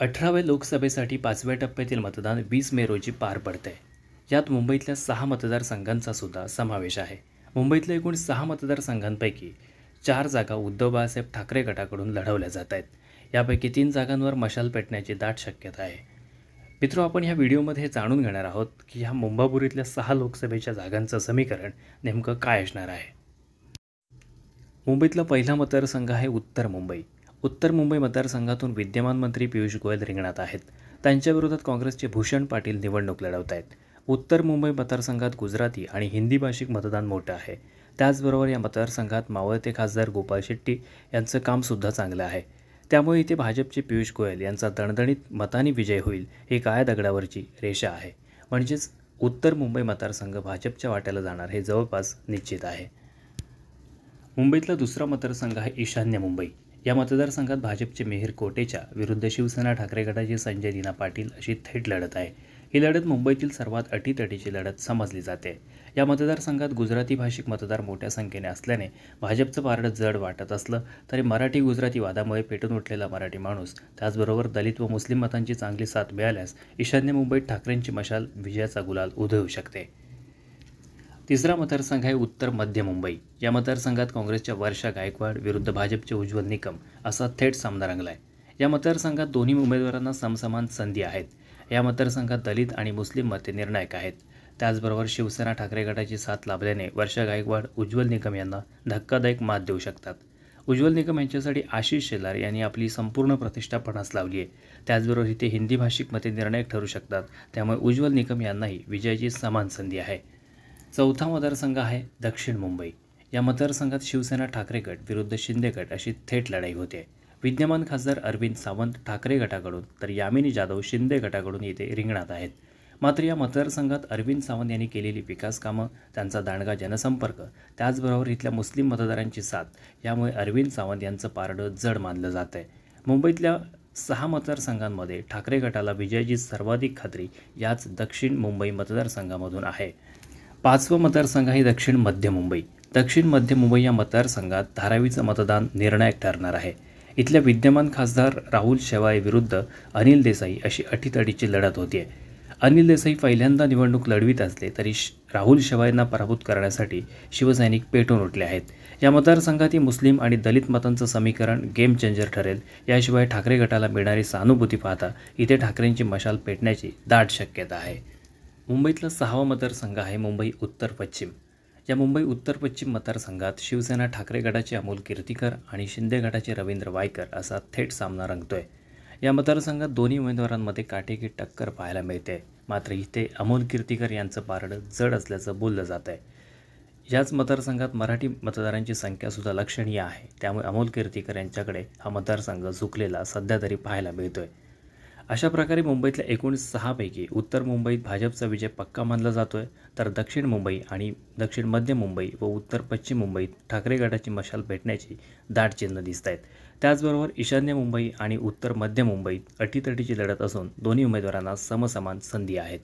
18व्या लोकसभेसाठी 5व्या टप्प्यातील मतदान 20 मे रोजी पार पडतंय. यात मुंबईतल्या 6 मतदारसंघांचा सुद्धा समावेश आहे. मुंबईतल्या एकूण 6 मतदारसंघांपैकी 4 जागा उद्धव बाळासाहेब ठाकरे गटाकडून लढवल्या जात आहेत. यापैकी 3 जागांवर मशाल पेटण्याची दाट शक्यता आहे. मित्रो, आपण ह्या व्हिडिओमध्ये जाणून घेणार आहोत की ह्या मुंबापुरीतल्या 6 लोकसभेच्या जागांचं समीकरण नेमकं काय असणार आहे. मुंबईतला पहिला मतदारसंघ आहे उत्तर मुंबई. उत्तर मुंबई मतदारसंघातून विद्यमान मंत्री पियुष गोयल रिंगणात आहेत. त्यांच्याविरोधात काँग्रेसचे भूषण पाटील निवडणूक लढवत आहेत. उत्तर मुंबई मतदारसंघात गुजराती आणि हिंदी भाषिक मतदान मोठं आहे. त्याचबरोबर या मतदारसंघात मावळते खासदार गोपाळ शेट्टी यांचं कामसुद्धा चांगलं आहे. त्यामुळे इथे भाजपचे पियुष गोयल यांचा दणदणीत मतांनी विजय होईल ही काळ्या दगडावरची रेषा आहे. म्हणजेच उत्तर मुंबई मतदारसंघ भाजपच्या वाट्याला जाणार हे जवळपास निश्चित आहे. मुंबईतला दुसरा मतदारसंघ आहे ईशान्य मुंबई. या मतदारसंघात भाजपचे मिहिर कोटेचा विरुद्ध शिवसेना ठाकरे गटाचे संजय दिना पाटील अशी थेट लढत आहे. ही लढत मुंबईतील सर्वात अटीतटीची लढत समजली जाते. या मतदारसंघात गुजराती भाषिक मतदार मोठ्या संख्येने असल्याने भाजपचं पारडं जड वाटत असलं तरी मराठी गुजराती वादामुळे पेटून उठलेला मराठी माणूस, त्याचबरोबर दलित व मुस्लिम मतांची चांगली साथ मिळाल्यास ईशान्य मुंबईत ठाकरेंची मशाल विजयाचा गुलाल उधळू शकते. तिसरा मतदारसंघ आहे उत्तर मध्य मुंबई. या मतदारसंघात काँग्रेसच्या वर्षा गायकवाड विरुद्ध भाजपचे उज्ज्वल निकम असा थेट सामना रंगलाय. या मतदारसंघात दोन्ही उमेदवारांना समसमान संधी आहेत. या मतदारसंघात दलित आणि मुस्लिम मते निर्णायक आहेत. त्याचबरोबर शिवसेना ठाकरे गटाची साथ लाभल्याने वर्षा गायकवाड उज्ज्वल निकम यांना धक्कादायक मात देऊ शकतात. उज्ज्वल निकम यांच्यासाठी आशिष शेलार यांनी आपली संपूर्ण प्रतिष्ठा पणास लावली आहे. त्याचबरोबर इथे हिंदी भाषिक मते निर्णायक ठरू शकतात. त्यामुळे उज्ज्वल निकम यांनाही विजयाची समान संधी आहे. चौथा मतदारसंघ आहे दक्षिण मुंबई. या मतदारसंघात शिवसेना ठाकरे गट विरुद्ध शिंदे गट अशी थेट लढाई होते. विद्यमान खासदार अरविंद सावंत ठाकरे गटाकडून तर यामिनी जाधव शिंदे गटाकडून येथे रिंगणात आहेत. मात्र या मतदारसंघात अरविंद सावंत यांनी केलेली विकास कामं, त्यांचा दांडगा जनसंपर्क, त्याचबरोबर इथल्या मुस्लिम मतदारांची साथ यामुळे अरविंद सावंत यांचं पारडं जड मानलं जात आहे. मुंबईतल्या 6 मतदारसंघांमध्ये ठाकरे गटाला विजयाची सर्वाधिक खात्री याच दक्षिण मुंबई मतदारसंघामधून आहे. 5वं मतदारसंघ आहे दक्षिण मध्य मुंबई. दक्षिण मध्य मुंबई या मतदारसंघात धारावीचं मतदान निर्णायक ठरणार आहे. इथल्या विद्यमान खासदार राहुल शेवाळे विरुद्ध अनिल देसाई अशी अटीतटीची लढत होती. अनिल देसाई पहिल्यांदा निवडणूक लढवित असले तरी राहुल शेवाळेंना पराभूत करण्यासाठी शिवसैनिक पेटून उठले आहेत. या मतदारसंघातील मुस्लिम आणि दलित मतांचं समीकरण गेम चेंजर ठरेल. याशिवाय ठाकरे गटाला मिळणारी सहानुभूती पाहता इथे ठाकरेंची मशाल पेटण्याची दाट शक्यता आहे. मुंबईतला 6वा मतदारसंघ आहे मुंबई उत्तर पश्चिम. या मुंबई उत्तर पश्चिम मतदारसंघात शिवसेना ठाकरे गटाचे अमोल कीर्तीकर आणि शिंदे गटाचे रवींद्र वायकर असा थेट सामना रंगतोय. या मतदारसंघात दोन्ही उमेदवारांमध्ये काटेकी टक्कर पाहायला मिळते. मात्र इथे अमोल कीर्तीकर यांचं पारडं जड असल्याचं बोललं जात आहे. याच मतदारसंघात मराठी मतदारांची संख्यासुद्धा लक्षणीय आहे. त्यामुळे अमोल कीर्तीकर यांच्याकडे हा मतदारसंघ झुकलेला सध्या तरी पाहायला मिळतोय. अशा प्रकारे मुंबईतल्या एकूण 6 पैकी उत्तर मुंबईत भाजपचा विजय पक्का मानला जातोय, तर दक्षिण मुंबई आणि दक्षिण मध्य मुंबई व उत्तर पश्चिम मुंबईत ठाकरे गटाची मशाल पेटण्याची दाट चिन्ह दिसत आहेत. त्याचबरोबर ईशान्य मुंबई आणि उत्तर मध्य मुंबईत अटीतटीची लढत असून दोन्ही उमेदवारांना समसमान संधी आहेत.